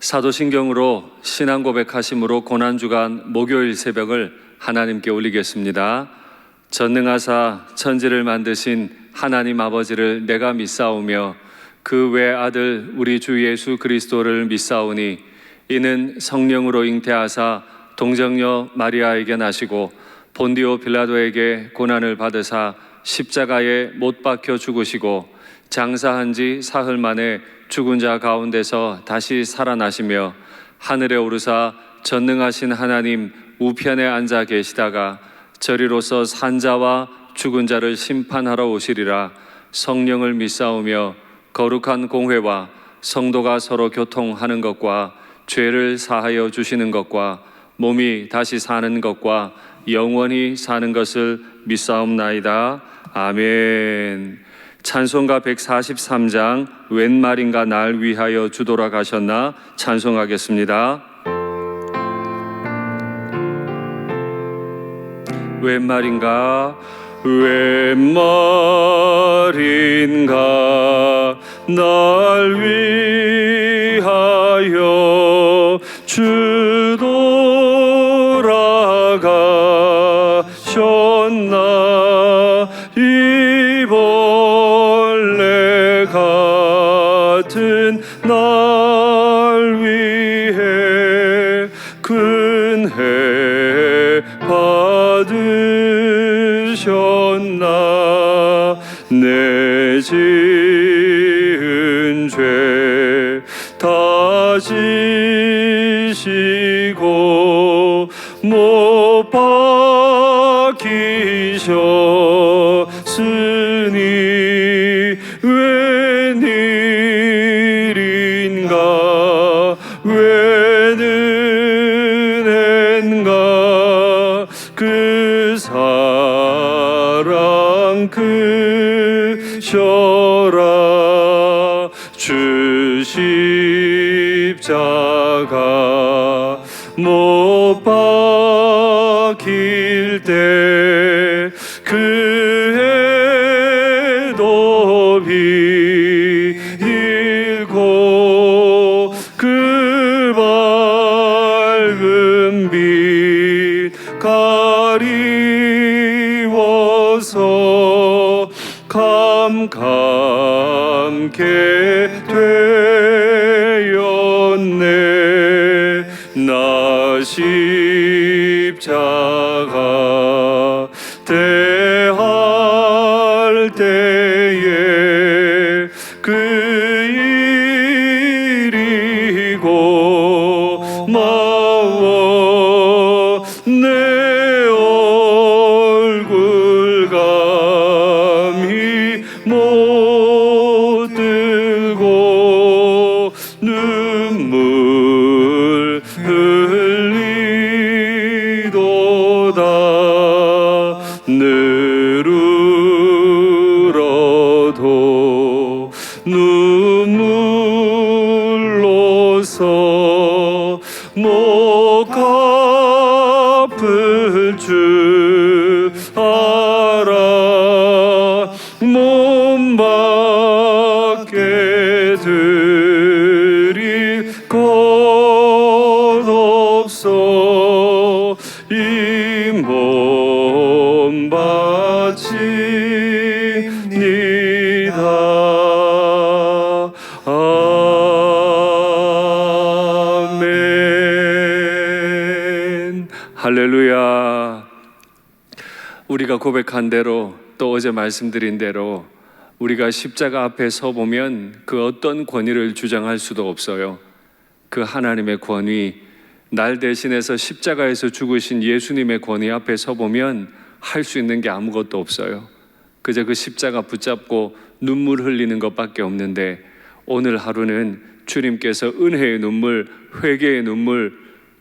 사도신경으로 신앙 고백하심으로 고난주간 목요일 새벽을 하나님께 올리겠습니다. 전능하사 천지를 만드신 하나님 아버지를 내가 믿사오며 그 외아들 우리 주 예수 그리스도를 믿사오니 이는 성령으로 잉태하사 동정녀 마리아에게 나시고 본디오 빌라도에게 고난을 받으사 십자가에 못 박혀 죽으시고 장사한 지 사흘 만에 죽은 자 가운데서 다시 살아나시며 하늘에 오르사 전능하신 하나님 우편에 앉아 계시다가 저리로서 산 자와 죽은 자를 심판하러 오시리라. 성령을 믿사오며 거룩한 공회와 성도가 서로 교통하는 것과 죄를 사하여 주시는 것과 몸이 다시 사는 것과 영원히 사는 것을 믿사옵나이다. 아멘. 찬송가 143장 웬 말인가 날 위하여 주 돌아가셨나 찬송하겠습니다. 웬 말인가 웬 말인가 날 위하여 주 돌아가셨나 이 벌레 같은 날 위해 근혜 받으셨나 내 지은 죄 다 지시고 못 박히셨으니 웬일인가 웬 은혜인가 그 사랑 크셔라 주 십자가 못 박힐 때 그 해도 비일고 그 밝은 빛 가리워서 감감케 되었네. 나 십자가 대할 때에 그 일이고 마워 내 얼굴 감히 못 들고 눈물 흘리도다. 늘 울어도 눈물로서 못 갚을 줄 알아. 몸 밖에 드릴 것 없어 이 몸 바칩니다. 아멘. 할렐루야. 우리가 고백한 대로 또 어제 말씀드린 대로 우리가 십자가 앞에 서보면 그 어떤 권위를 주장할 수도 없어요. 그 하나님의 권위, 날 대신해서 십자가에서 죽으신 예수님의 권위 앞에 서보면 할 수 있는 게 아무것도 없어요. 그저 그 십자가 붙잡고 눈물 흘리는 것밖에 없는데 오늘 하루는 주님께서 은혜의 눈물, 회개의 눈물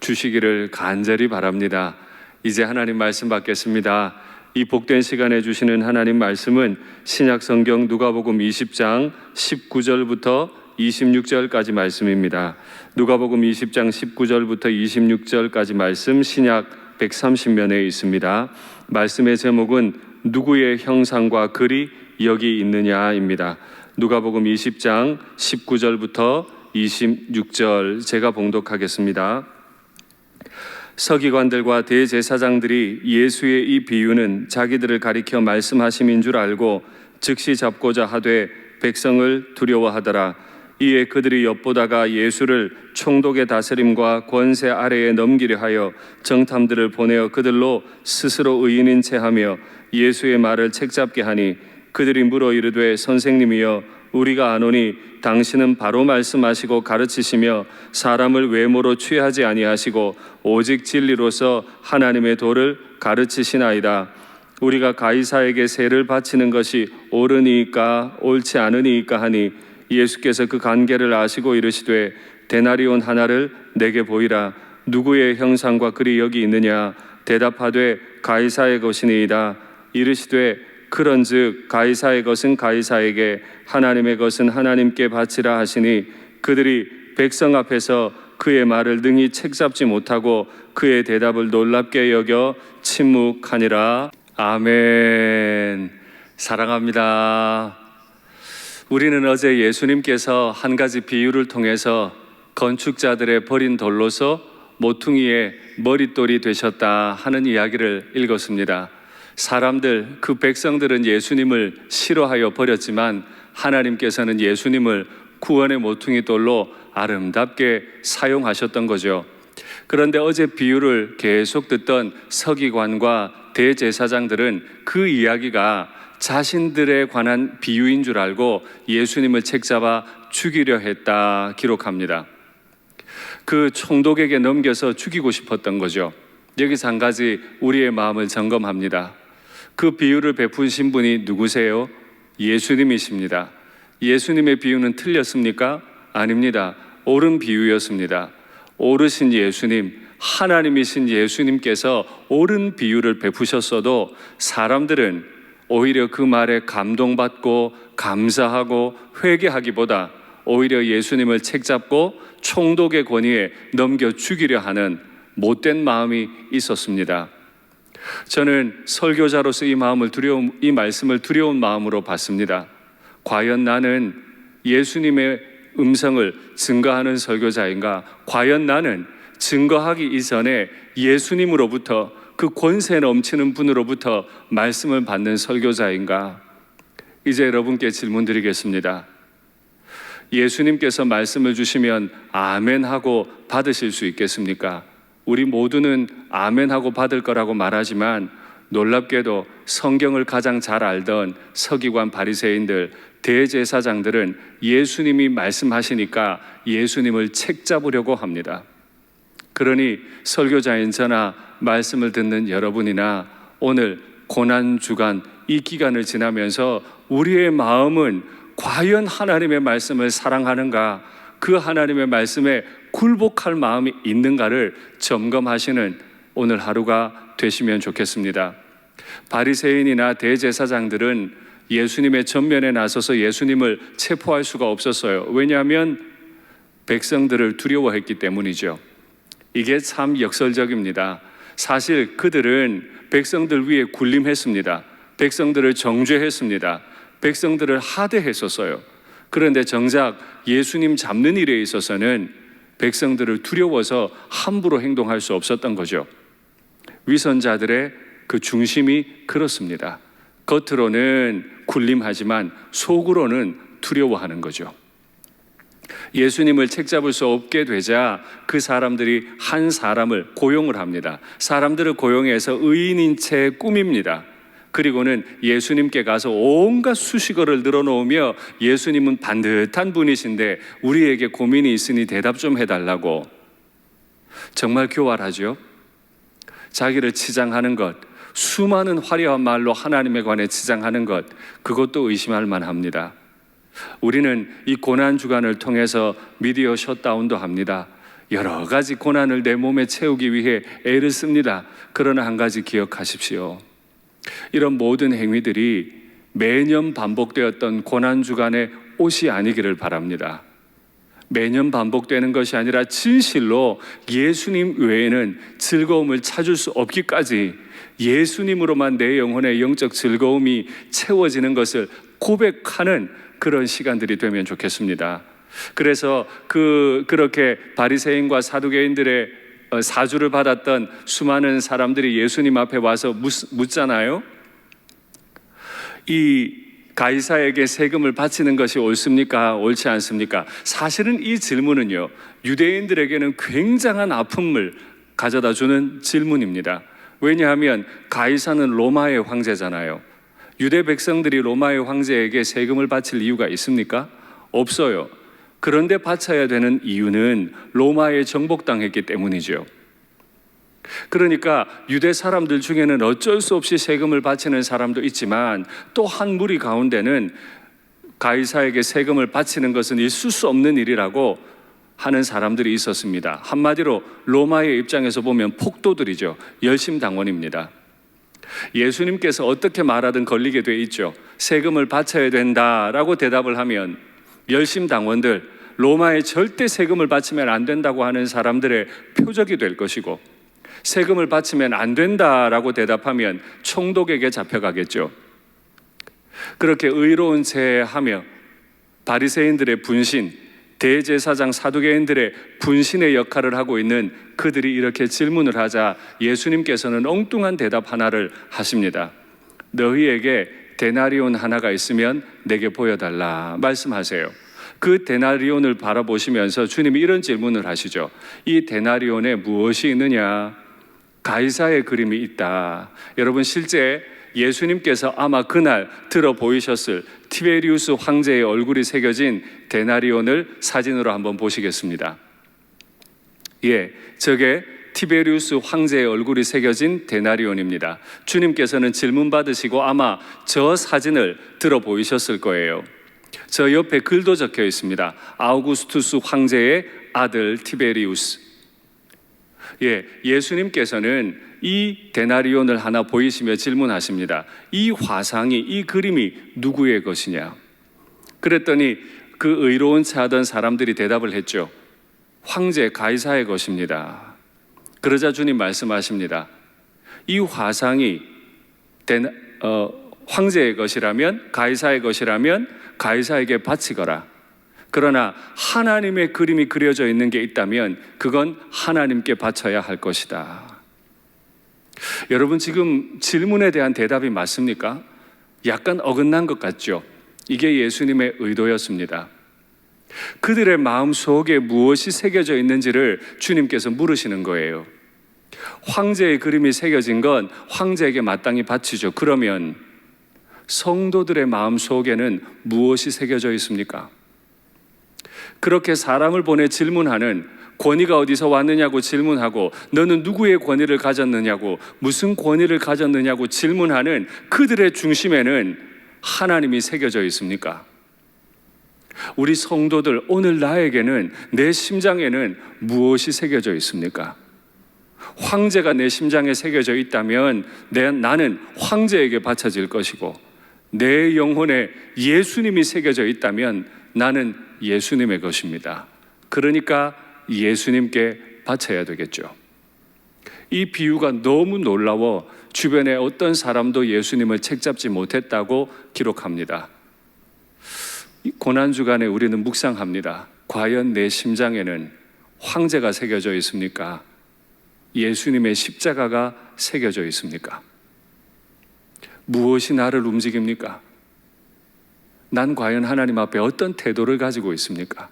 주시기를 간절히 바랍니다. 이제 하나님 말씀 받겠습니다. 이 복된 시간에 주시는 하나님 말씀은 신약성경 누가복음 20장 19절부터 26절까지 말씀입니다. 누가복음 20장 19절부터 26절까지 말씀 신약 130면에 있습니다. 말씀의 제목은 누구의 형상과 글이 여기 있느냐입니다. 누가복음 20장 19절부터 26절 제가 봉독하겠습니다. 서기관들과 대제사장들이 예수의 이 비유는 자기들을 가리켜 말씀하심인 줄 알고 즉시 잡고자 하되 백성을 두려워하더라. 이에 그들이 엿보다가 예수를 총독의 다스림과 권세 아래에 넘기려 하여 정탐들을 보내어 그들로 스스로 의인인 체하며 예수의 말을 책잡게 하니 그들이 물어 이르되 선생님이여 우리가 아노니 당신은 바로 말씀하시고 가르치시며 사람을 외모로 취하지 아니하시고 오직 진리로서 하나님의 도를 가르치시나이다. 우리가 가이사에게 세를 바치는 것이 옳으니까 옳지 않으니까 하니 예수께서 그 관계를 아시고 이르시되 데나리온 하나를 내게 보이라. 누구의 형상과 글이 여기 있느냐? 대답하되 가이사의 것이니이다. 이르시되 그런즉 가이사의 것은 가이사에게 하나님의 것은 하나님께 바치라 하시니 그들이 백성 앞에서 그의 말을 능히 책잡지 못하고 그의 대답을 놀랍게 여겨 침묵하니라. 아멘. 사랑합니다. 우리는 어제 예수님께서 한 가지 비유를 통해서 건축자들의 버린 돌로서 모퉁이의 머릿돌이 되셨다 하는 이야기를 읽었습니다. 사람들, 그 백성들은 예수님을 싫어하여 버렸지만 하나님께서는 예수님을 구원의 모퉁이 돌로 아름답게 사용하셨던 거죠. 그런데 어제 비유를 계속 듣던 서기관과 대제사장들은 그 이야기가 자신들에 관한 비유인 줄 알고 예수님을 책잡아 죽이려 했다 기록합니다. 그 총독에게 넘겨서 죽이고 싶었던 거죠. 여기서 한 가지 우리의 마음을 점검합니다. 그 비유를 베푸신 분이 누구세요? 예수님이십니다. 예수님의 비유는 틀렸습니까? 아닙니다. 옳은 비유였습니다. 옳으신 예수님, 하나님이신 예수님께서 옳은 비유를 베푸셨어도 사람들은 오히려 그 말에 감동받고 감사하고 회개하기보다 오히려 예수님을 책잡고 총독의 권위에 넘겨 죽이려 하는 못된 마음이 있었습니다. 저는 설교자로서 이 말씀을 두려운 마음으로 봤습니다. 과연 나는 예수님의 음성을 증거하는 설교자인가? 과연 나는 증거하기 이전에 예수님으로부터 그 권세 넘치는 분으로부터 말씀을 받는 설교자인가? 이제 여러분께 질문 드리겠습니다. 예수님께서 말씀을 주시면 아멘 하고 받으실 수 있겠습니까? 우리 모두는 아멘 하고 받을 거라고 말하지만 놀랍게도 성경을 가장 잘 알던 서기관 바리새인들, 대제사장들은 예수님이 말씀하시니까 예수님을 책잡으려고 합니다. 그러니 설교자인 저나 말씀을 듣는 여러분이나 오늘 고난주간 이 기간을 지나면서 우리의 마음은 과연 하나님의 말씀을 사랑하는가, 그 하나님의 말씀에 굴복할 마음이 있는가를 점검하시는 오늘 하루가 되시면 좋겠습니다. 바리새인이나 대제사장들은 예수님의 전면에 나서서 예수님을 체포할 수가 없었어요. 왜냐하면 백성들을 두려워했기 때문이죠. 이게 참 역설적입니다. 사실 그들은 백성들 위에 군림했습니다. 백성들을 정죄했습니다. 백성들을 하대했었어요. 그런데 정작 예수님 잡는 일에 있어서는 백성들을 두려워서 함부로 행동할 수 없었던 거죠. 위선자들의 그 중심이 그렇습니다. 겉으로는 군림하지만 속으로는 두려워하는 거죠. 예수님을 책잡을 수 없게 되자 그 사람들이 한 사람을 고용을 합니다. 사람들을 고용해서 의인인 채 꾸밉니다. 그리고는 예수님께 가서 온갖 수식어를 늘어놓으며 예수님은 반듯한 분이신데 우리에게 고민이 있으니 대답 좀 해달라고. 정말 교활하죠? 자기를 치장하는 것, 수많은 화려한 말로 하나님에 관해 치장하는 것, 그것도 의심할 만합니다. 우리는 이 고난주간을 통해서 미디어 셧다운도 합니다. 여러 가지 고난을 내 몸에 채우기 위해 애를 씁니다. 그러나 한 가지 기억하십시오. 이런 모든 행위들이 매년 반복되었던 고난주간의 옷이 아니기를 바랍니다. 매년 반복되는 것이 아니라 진실로 예수님 외에는 즐거움을 찾을 수 없기까지 예수님으로만 내 영혼의 영적 즐거움이 채워지는 것을 고백하는 그런 시간들이 되면 좋겠습니다. 그래서 그렇게 바리새인과 사두개인들의 사주를 받았던 수많은 사람들이 예수님 앞에 와서 묻잖아요. 이 가이사에게 세금을 바치는 것이 옳습니까? 옳지 않습니까? 사실은 이 질문은요, 유대인들에게는 굉장한 아픔을 가져다 주는 질문입니다. 왜냐하면 가이사는 로마의 황제잖아요. 유대 백성들이 로마의 황제에게 세금을 바칠 이유가 있습니까? 없어요. 그런데 바쳐야 되는 이유는 로마에 정복당했기 때문이죠. 그러니까 유대 사람들 중에는 어쩔 수 없이 세금을 바치는 사람도 있지만 또 한 무리 가운데는 가이사에게 세금을 바치는 것은 있을 수 없는 일이라고 하는 사람들이 있었습니다. 한마디로 로마의 입장에서 보면 폭도들이죠. 열심당원입니다. 예수님께서 어떻게 말하든 걸리게 돼 있죠. 세금을 바쳐야 된다라고 대답을 하면 열심당원들, 로마에 절대 세금을 바치면 안 된다고 하는 사람들의 표적이 될 것이고, 세금을 바치면 안 된다라고 대답하면 총독에게 잡혀가겠죠. 그렇게 의로운 체하며 바리새인들의 분신, 대제사장 사두개인들의 분신의 역할을 하고 있는 그들이 이렇게 질문을 하자 예수님께서는 엉뚱한 대답 하나를 하십니다. 너희에게 데나리온 하나가 있으면 내게 보여달라 말씀하세요. 그 데나리온을 바라보시면서 주님이 이런 질문을 하시죠. 이 데나리온에 무엇이 있느냐? 가이사의 그림이 있다. 여러분, 실제 예수님께서 아마 그날 들어 보이셨을 티베리우스 황제의 얼굴이 새겨진 데나리온을 사진으로 한번 보시겠습니다. 저게 티베리우스 황제의 얼굴이 새겨진 데나리온입니다. 주님께서는 질문 받으시고 아마 저 사진을 들어 보이셨을 거예요. 저 옆에 글도 적혀 있습니다. 아우구스투스 황제의 아들 티베리우스. 예수님께서는 이 데나리온을 하나 보이시며 질문하십니다. 이 화상이, 이 그림이 누구의 것이냐? 그랬더니 그 의로운 체하던 사람들이 대답을 했죠. 황제 가이사의 것입니다. 그러자 주님 말씀하십니다. 이 화상이 황제의 것이라면, 가이사의 것이라면 가이사에게 바치거라. 그러나 하나님의 그림이 그려져 있는 게 있다면 그건 하나님께 바쳐야 할 것이다. 여러분, 지금 질문에 대한 대답이 맞습니까? 약간 어긋난 것 같죠? 이게 예수님의 의도였습니다. 그들의 마음 속에 무엇이 새겨져 있는지를 주님께서 물으시는 거예요. 황제의 그림이 새겨진 건 황제에게 마땅히 바치죠. 그러면 성도들의 마음 속에는 무엇이 새겨져 있습니까? 그렇게 사람을 보내 질문하는, 권위가 어디서 왔느냐고 질문하고, 너는 누구의 권위를 가졌느냐고, 무슨 권위를 가졌느냐고 질문하는 그들의 중심에는 하나님이 새겨져 있습니까? 우리 성도들, 오늘 나에게는, 내 심장에는 무엇이 새겨져 있습니까? 황제가 내 심장에 새겨져 있다면 나는 황제에게 바쳐질 것이고, 내 영혼에 예수님이 새겨져 있다면 나는 예수님의 것입니다. 그러니까 예수님께 바쳐야 되겠죠. 이 비유가 너무 놀라워 주변에 어떤 사람도 예수님을 책잡지 못했다고 기록합니다. 고난주간에 우리는 묵상합니다. 과연 내 심장에는 황제가 새겨져 있습니까? 예수님의 십자가가 새겨져 있습니까? 무엇이 나를 움직입니까? 난 과연 하나님 앞에 어떤 태도를 가지고 있습니까?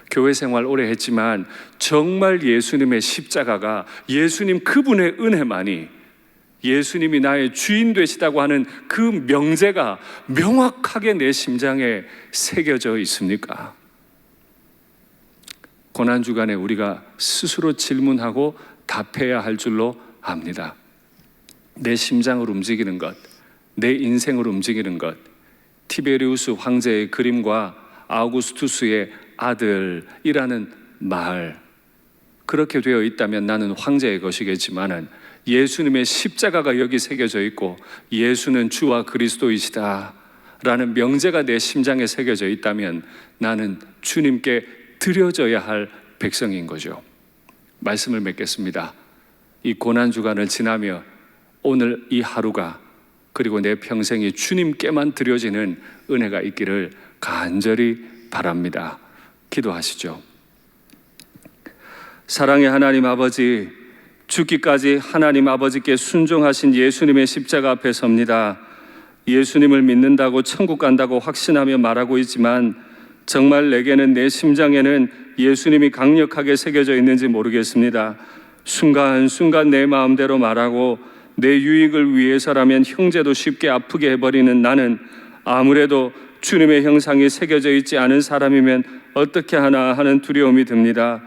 교회 생활 오래 했지만 정말 예수님의 십자가가, 예수님 그분의 은혜만이, 예수님이 나의 주인 되시다고 하는 그 명제가 명확하게 내 심장에 새겨져 있습니까? 고난주간에 우리가 스스로 질문하고 답해야 할 줄로 압니다. 내 심장을 움직이는 것, 내 인생을 움직이는 것, 티베리우스 황제의 그림과 아우구스투스의 아들이라는 말, 그렇게 되어 있다면 나는 황제의 것이겠지만은 예수님의 십자가가 여기 새겨져 있고 예수는 주와 그리스도이시다 라는 명제가 내 심장에 새겨져 있다면 나는 주님께 드려져야 할 백성인 거죠. 말씀을 맺겠습니다. 이 고난주간을 지나며 오늘 이 하루가, 그리고 내 평생이 주님께만 드려지는 은혜가 있기를 간절히 바랍니다. 기도하시죠. 사랑의 하나님 아버지, 죽기까지 하나님 아버지께 순종하신 예수님의 십자가 앞에 섭니다. 예수님을 믿는다고 천국 간다고 확신하며 말하고 있지만 정말 내게는, 내 심장에는 예수님이 강력하게 새겨져 있는지 모르겠습니다. 순간순간 내 마음대로 말하고 내 유익을 위해서라면 형제도 쉽게 아프게 해버리는 나는 아무래도 주님의 형상이 새겨져 있지 않은 사람이면 어떻게 하나 하는 두려움이 듭니다.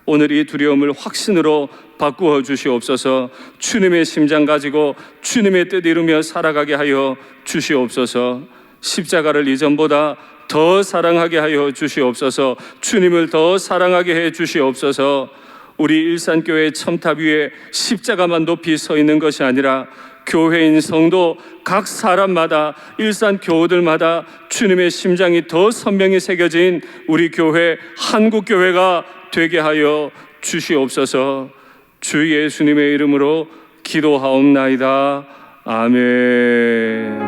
오늘 이 두려움을 확신으로 바꾸어 주시옵소서. 주님의 심장 가지고 주님의 뜻 이루며 살아가게 하여 주시옵소서. 십자가를 이전보다 더 사랑하게 하여 주시옵소서. 주님을 더 사랑하게 해 주시옵소서. 우리 일산교회 첨탑 위에 십자가만 높이 서 있는 것이 아니라 교회인 성도 각 사람마다, 일산 교우들마다 주님의 심장이 더 선명히 새겨진 우리 교회, 한국교회가 되게 하여 주시옵소서. 주 예수님의 이름으로 기도하옵나이다. 아멘.